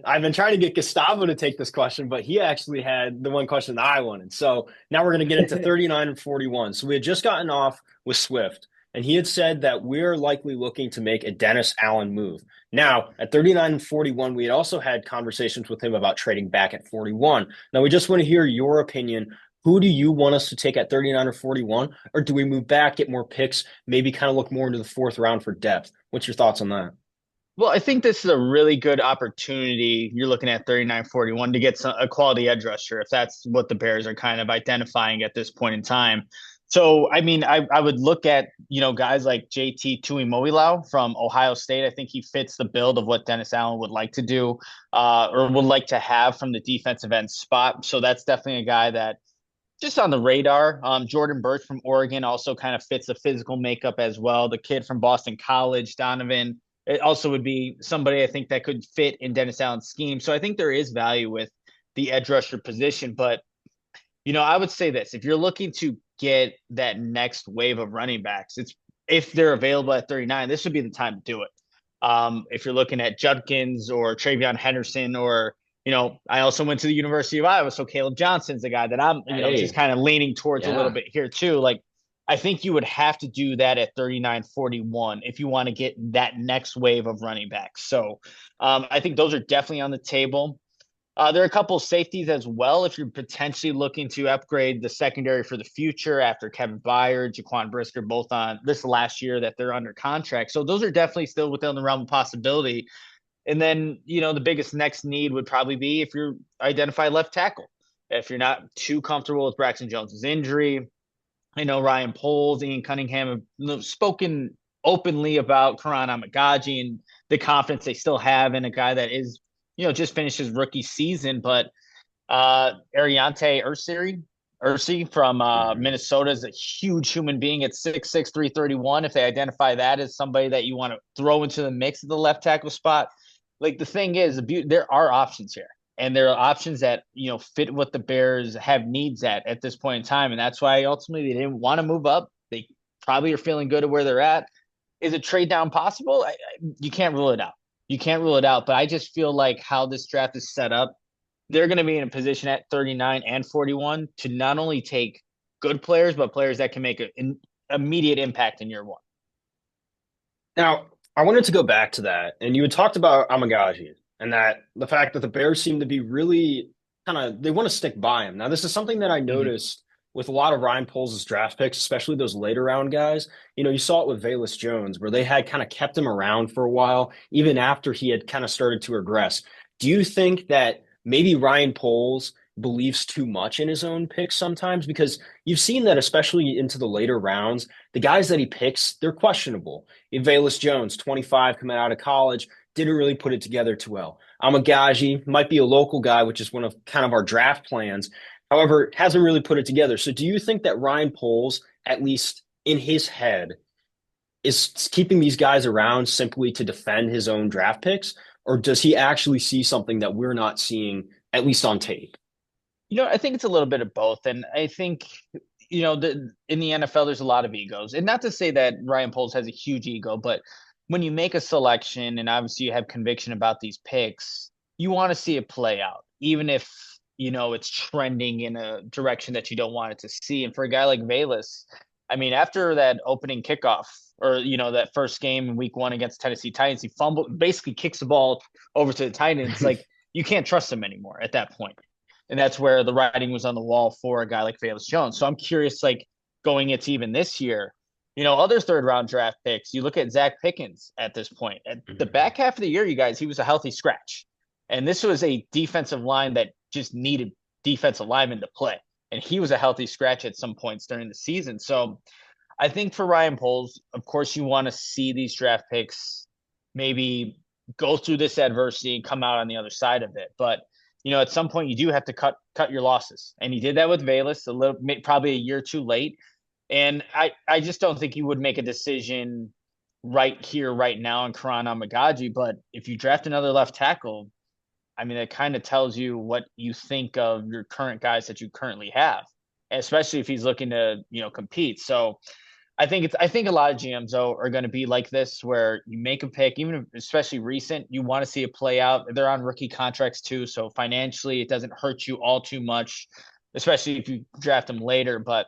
I've been trying to get Gustavo to take this question, but he actually had the one question that I wanted. So now we're going to get into 39 and 41. So we had just gotten off with Swift, and he had said that we're likely looking to make a Dennis Allen move. Now, at 39 and 41, we had also had conversations with him about trading back at 41. Now, we just want to hear your opinion. Who do you want us to take at 39 or 41? Or do we move back, get more picks, maybe kind of look more into the fourth round for depth? What's your thoughts on that? Well, I think this is a really good opportunity. You're looking at 39-41 to get a quality edge rusher, if that's what the Bears are kind of identifying at this point in time. So, I mean, I would look at, guys like JT Tuimoloau from Ohio State. I think he fits the build of what Dennis Allen would like to do, or would like to have from the defensive end spot. So that's definitely a guy that just on the radar. Jordan Birch from Oregon also kind of fits the physical makeup as well. The kid from Boston College, Donovan, it also would be somebody I think that could fit in Dennis Allen's scheme. So I think there is value with the edge rusher position. But, I would say this: if you're looking to get that next wave of running backs, if they're available at 39, this would be the time to do it. If you're looking at Judkins or Travion Henderson, or I also went to the University of Iowa, so Caleb Johnson's the guy that I'm, just kind of leaning towards a little bit here too. Like, I think you would have to do that at 39-41 if you want to get that next wave of running backs. So I think those are definitely on the table. There are a couple of safeties as well if you're potentially looking to upgrade the secondary for the future after Kevin Byard, Jaquan Brisker, both on this last year that they're under contract. So those are definitely still within the realm of possibility. And then, the biggest next need would probably be if you're identified left tackle. If you're not too comfortable with Braxton Jones's injury, I know Ryan Poles, Ian Cunningham have spoken openly about Karan Amagaji and the confidence they still have in a guy that is, just finished his rookie season. But Ariante Ursi from Minnesota is a huge human being at 6'6", 331. If they identify that as somebody that you want to throw into the mix at the left tackle spot, like, the thing is, there are options here. And there are options that, fit what the Bears have needs at this point in time. And that's why ultimately they didn't want to move up. They probably are feeling good at where they're at. Is a trade down possible? You can't rule it out. You can't rule it out. But I just feel like how this draft is set up, they're going to be in a position at 39 and 41 to not only take good players, but players that can make an immediate impact in year one. Now, I wanted to go back to that. And you had talked about Amagaji. And that the fact that the Bears seem to be really they want to stick by him. Now, this is something that I noticed with a lot of Ryan Poles' draft picks, especially those later round guys. You saw it with Velus Jones, where they had kind of kept him around for a while, even after he had kind of started to regress. Do you think that maybe Ryan Poles believes too much in his own picks sometimes? Because you've seen that, especially into the later rounds, the guys that he picks, they're questionable. Velus Jones, 25, coming out of college, didn't really put it together too well. Amagaji might be a local guy, which is one of kind of our draft plans. However, hasn't really put it together. So do you think that Ryan Poles, at least in his head, is keeping these guys around simply to defend his own draft picks? Or does he actually see something that we're not seeing, at least on tape? I think it's a little bit of both. And I think, in the NFL, there's a lot of egos. And not to say that Ryan Poles has a huge ego, but when you make a selection and obviously you have conviction about these picks, you want to see it play out, even if, it's trending in a direction that you don't want it to see. And for a guy like Velas, I mean, after that opening kickoff or, that first game in week 1 against Tennessee Titans, he basically kicks the ball over to the Titans. Like, you can't trust him anymore at that point. And that's where the writing was on the wall for a guy like Velus Jones. So I'm curious, like, going into even this year, other third round draft picks, you look at Zach Pickens at this point. At the back half of the year, you guys, he was a healthy scratch. And this was a defensive line that just needed defensive linemen to play. And he was a healthy scratch at some points during the season. So I think for Ryan Poles, of course, you want to see these draft picks maybe go through this adversity and come out on the other side of it. But at some point you do have to cut your losses. And he did that with Velas probably a year too late. And I just don't think he would make a decision right here, right now on Karan Amagaji. But if you draft another left tackle, I mean, that kind of tells you what you think of your current guys that you currently have, especially if he's looking to, compete. So I think a lot of GMs though are going to be like this, where you make a pick, even if, especially recent, you want to see it play out. They're on rookie contracts too, so financially it doesn't hurt you all too much, especially if you draft them later. But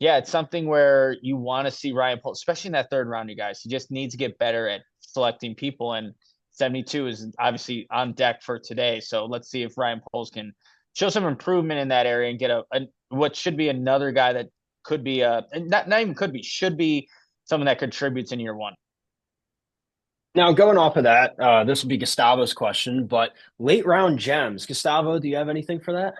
yeah, it's something where you want to see Ryan Poles, especially in that third round, you guys. He just needs to get better at selecting people, and 72 is obviously on deck for today. So let's see if Ryan Poles can show some improvement in that area and get what should be another guy that could be should be someone that contributes in year 1. Now, going off of that, this will be Gustavo's question, but late round gems. Gustavo, do you have anything for that?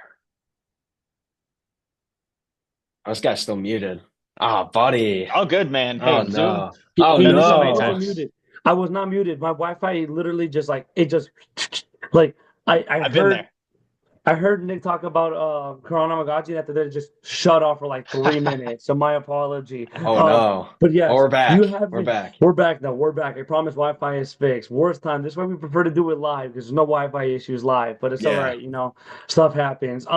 Oh, this guy's still muted. Oh, buddy. Oh, good, man. Hey, Oh, Zoom. no. Oh, no. I was muted. I was not muted. My Wi-Fi literally just like like I've been there. I heard Nick talk about Karan Amagaji that they just shut off for like 3 minutes. So my apology. Oh no. But yeah, we're back. We're back. We're back now. We're back. I promise Wi-Fi is fixed. Worst time. This is why we prefer to do it live because there's no Wi-Fi issues live. But it's all right, stuff happens.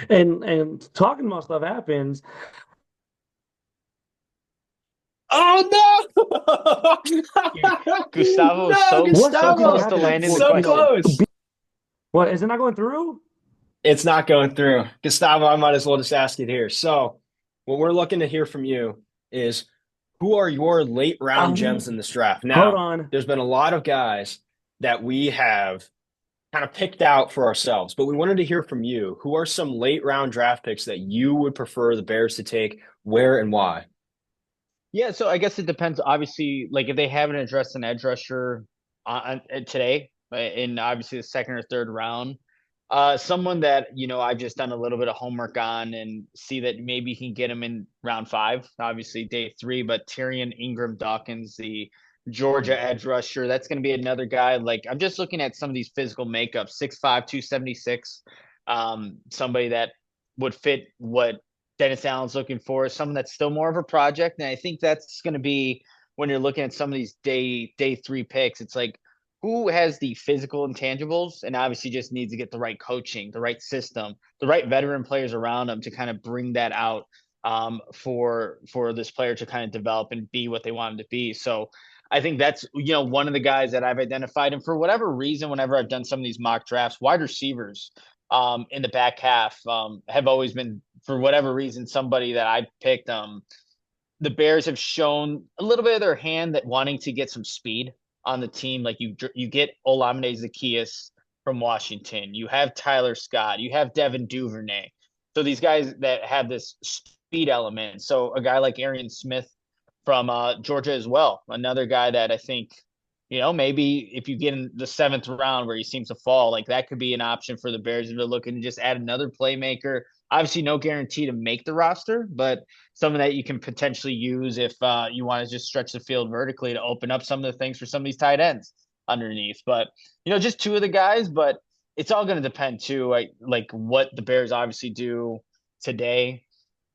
And talking about stuff happens. Oh no! Gustavo was so close to landing the question. Close. What, is it not going through? It's not going through. Gustavo, I might as well just ask it here. So what we're looking to hear from you is, who are your late round gems in this draft? Now, hold on. There's been a lot of guys that we have kind of picked out for ourselves, but we wanted to hear from you. Who are some late round draft picks that you would prefer the Bears to take, where and why? Yeah, so I guess it depends. Obviously, like if they haven't addressed an edge rusher today, in obviously the second or third round, someone that I've just done a little bit of homework on and see that maybe he can get him in round 5, obviously day 3. But Tyrion Ingram Dawkins, the Georgia edge rusher, that's going to be another guy. Like, I'm just looking at some of these physical makeups: 6'5", 276. Somebody that would fit what Dennis Allen's looking for, someone that's still more of a project. And I think that's going to be, when you're looking at some of these day 3 picks, it's like, who has the physical intangibles and obviously just needs to get the right coaching, the right system, the right veteran players around them to kind of bring that out for this player to kind of develop and be what they want him to be. So I think that's, one of the guys that I've identified. And for whatever reason, whenever I've done some of these mock drafts, wide receivers in the back half have always been, for whatever reason, somebody that I picked. The Bears have shown a little bit of their hand that wanting to get some speed on the team. Like you get Olamide Zaccheaus from Washington. You have Tyler Scott. You have Devin Duvernay. So these guys that have this speed element. So a guy like Arian Smith from Georgia as well. Another guy that I think, maybe if you get in the 7th round where he seems to fall, like that could be an option for the Bears if they're looking to just add another playmaker. Obviously, no guarantee to make the roster, but someone that you can potentially use if you want to just stretch the field vertically to open up some of the things for some of these tight ends. underneath. But just two of the guys, but it's all going to depend too, like what the Bears obviously do today,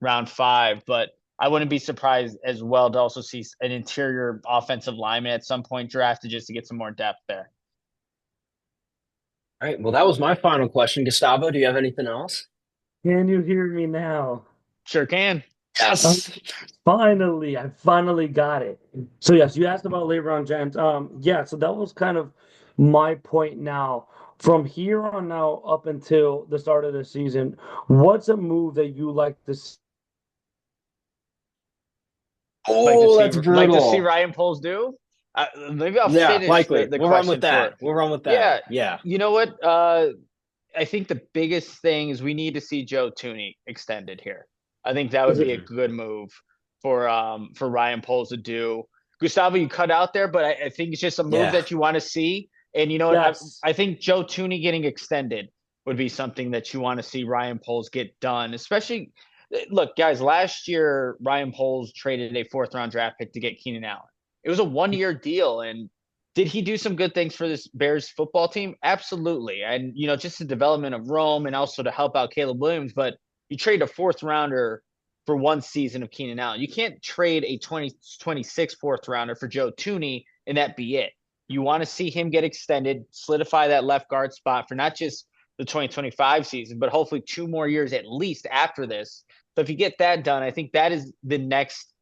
round 5. But I wouldn't be surprised as well to also see an interior offensive lineman at some point drafted just to get some more depth there. All right. Well, that was my final question. Gustavo, do you have anything else? Can you hear me now? Sure can. Um, Yes. I finally got it. So yes, you asked about LeBron James. Yeah, so that was kind of my point now. From here on now up until the start of the season, what's a move that you like to see? Oh, that's Like to see brutal. Ryan Poles do. Maybe I'll Yeah, finish likely. the We'll run with question that. short. We'll run with that. Yeah, Yeah. you know what? I think the biggest thing is we need to see Joe Tooney extended here. I think that would Is be it a good move for Ryan Poles to do. Gustavo, you cut out there, but I think it's just a move Yeah. that you want to see. And you know what? yes? I think Joe Tooney getting extended would be something that you want to see Ryan Poles get done. Especially, look, guys, last year Ryan Poles traded a 4th-round draft pick to get Keenan Allen. It was a 1-year deal, and did he do some good things for this Bears football team? Absolutely. And, just the development of Rome and also to help out Caleb Williams. But you trade a 4th-rounder for 1 season of Keenan Allen. You can't trade a 2026 4th-rounder for Joe Tooney and that be it. You want to see him get extended, solidify that left guard spot for not just the 2025 season, but hopefully 2 more years at least after this. So if you get that done, I think that is the next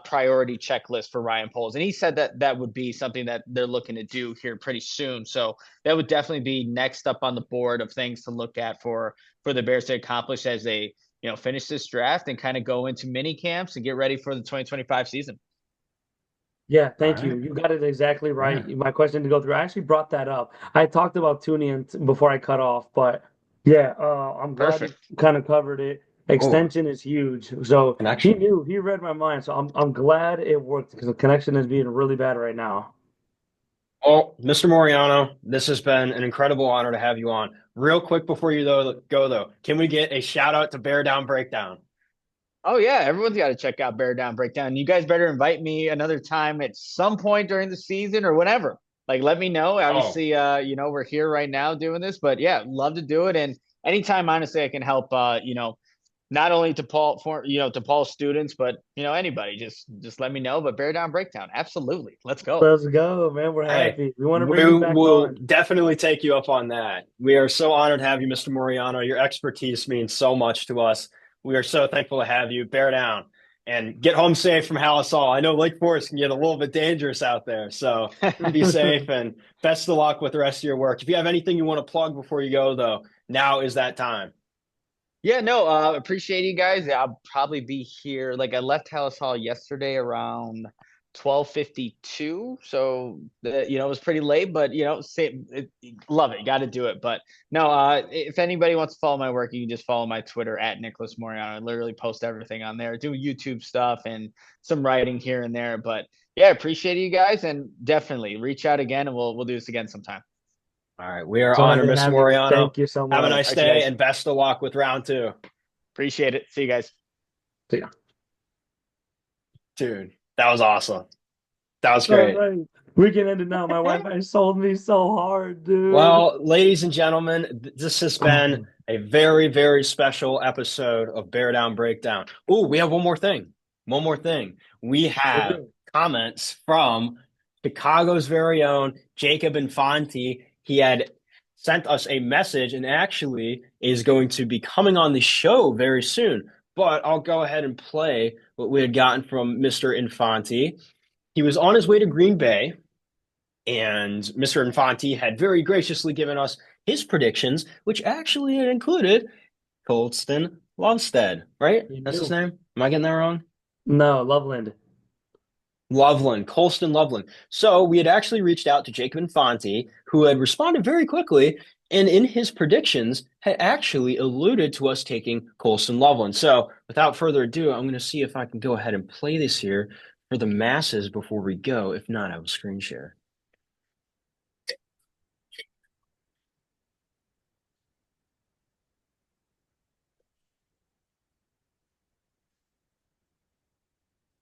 priority checklist for Ryan Poles. And he said that that would be something that they're looking to do here pretty soon. So that would definitely be next up on the board of things to look at for the Bears to accomplish as they, finish this draft and kind of go into mini camps and get ready for the 2025 season. Yeah, All thank you. right. You got it exactly Yeah. right. My question to go through. I actually brought that up. I talked about Tooney before I cut off, but yeah, I'm glad you Perfect. kind of covered it. Oh, Extension is huge. So connection. he read my mind. So I'm glad it worked because the connection is being really bad right now. Well, Mr. Moreano, this has been an incredible honor to have you on. Real quick before you go, though, can we get a shout out to Bear Down Breakdown? Oh yeah, everyone's got to check out Bear Down Breakdown. You guys better invite me another time at some point during the season or whenever. Like, let me know. Oh, Obviously, we're here right now doing this, but yeah, love to do it. And anytime, honestly, I can help. Not only to Paul to Paul's students, but anybody. Just let me know. But Bear Down Breakdown, absolutely. Let's go. Let's go, man. We're hey, happy. We want to bring we you back will on. definitely take you up on that. We are so honored to have you, Mr. Moreano. Your expertise means so much to us. We are so thankful to have you. Bear down and get home safe from Halas Hall. I know Lake Forest can get a little bit dangerous out there, so be safe and best of luck with the rest of your work. If you have anything you want to plug before you go, though, now is that time. Yeah, no, appreciate you guys. I'll probably be here. Like I left Halas Hall yesterday around 12:52, so it was pretty late, but love it. Got to do it. But no, if anybody wants to follow my work, you can just follow my Twitter at Nicholas Moreano. I literally post everything on there. Do YouTube stuff and some writing here and there. But yeah, appreciate you guys, and definitely reach out again, and we'll do this again sometime. All right. We are Glad honored, to Mr. have you. Moreano. Thank you so Have a much. nice All right, you day guys. and best of luck with round 2. Appreciate it. See you guys. See ya. Dude, that was awesome. That was All great. right. We can end it now. My Wi-Fi sold me so hard, dude. Well, ladies and gentlemen, this has been a very, very special episode of Bear Down Breakdown. Oh, we have one more thing. One more thing. We have comments from Chicago's very own Jacob Infanti. He had sent us a message and actually is going to be coming on the show very soon. But I'll go ahead and play what we had gotten from Mr. Infanti. He was on his way to Green Bay, and Mr. Infanti had very graciously given us his predictions, which actually included Colston Lovestead, right? You That's his knew. name? Am I getting that wrong? No, Loveland. Loveland, Colston Loveland. So we had actually reached out to Jacob Infanti, who had responded very quickly, and in his predictions had actually alluded to us taking Colston Loveland. So without further ado, I'm going to see if I can go ahead and play this here for the masses before we go. If not, I will screen share.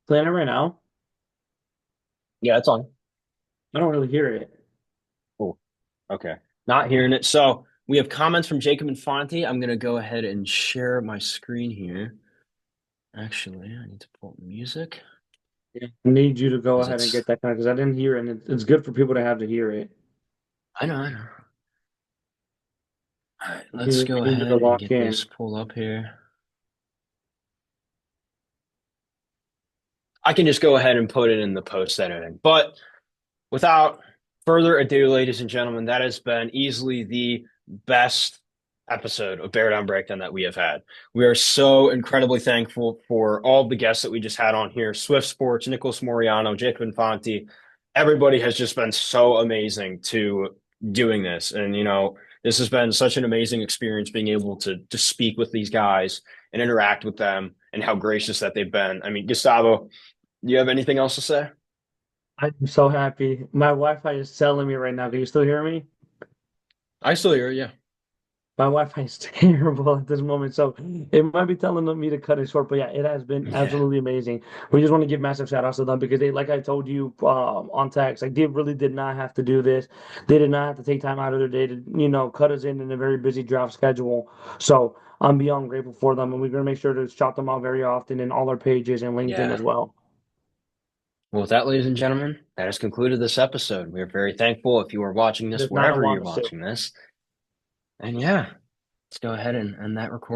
Playing it right now. Yeah, it's on. I don't really hear it. Okay. Not hearing it. So we have comments from Jacob and Fonte. I'm going to go ahead and share my screen here. Actually, I need to pull up music. I need you to go Because ahead and it's, get that kind because I didn't hear it, and it's good for people to have to hear it. I know, I know. All right, We let's need go we need you to ahead and lock get in. this pulled up here. I can just go ahead and put it in the post editing. But without further ado, ladies and gentlemen, that has been easily the best episode of Bear Down Breakdown that we have had. We are so incredibly thankful for all the guests that we just had on here. Swift Sports, Nicholas Moreano, Jacob Infante. Everybody has just been so amazing to doing this. And, this has been such an amazing experience being able to speak with these guys and interact with them and how gracious that they've been. I mean, Gustavo, do you have anything else to say? I'm so happy. My Wi-Fi is telling me right now. Can you still hear me? I still hear you. Yeah. My Wi-Fi is terrible at this moment, so it might be telling me to cut it short. But yeah, it has been Yeah. absolutely amazing. We just want to give massive shout outs to them because they, like I told you on text, like they really did not have to do this. They did not have to take time out of their day to, cut us in a very busy draft schedule. So I'm beyond grateful for them, and we're gonna make sure to shout them out very often in all our pages and LinkedIn Yeah. as well. Well, with that, ladies and gentlemen, that has concluded this episode. We are very thankful if you are watching this If not, I wherever want you're us to. watching this. And yeah, let's go ahead and end that recording.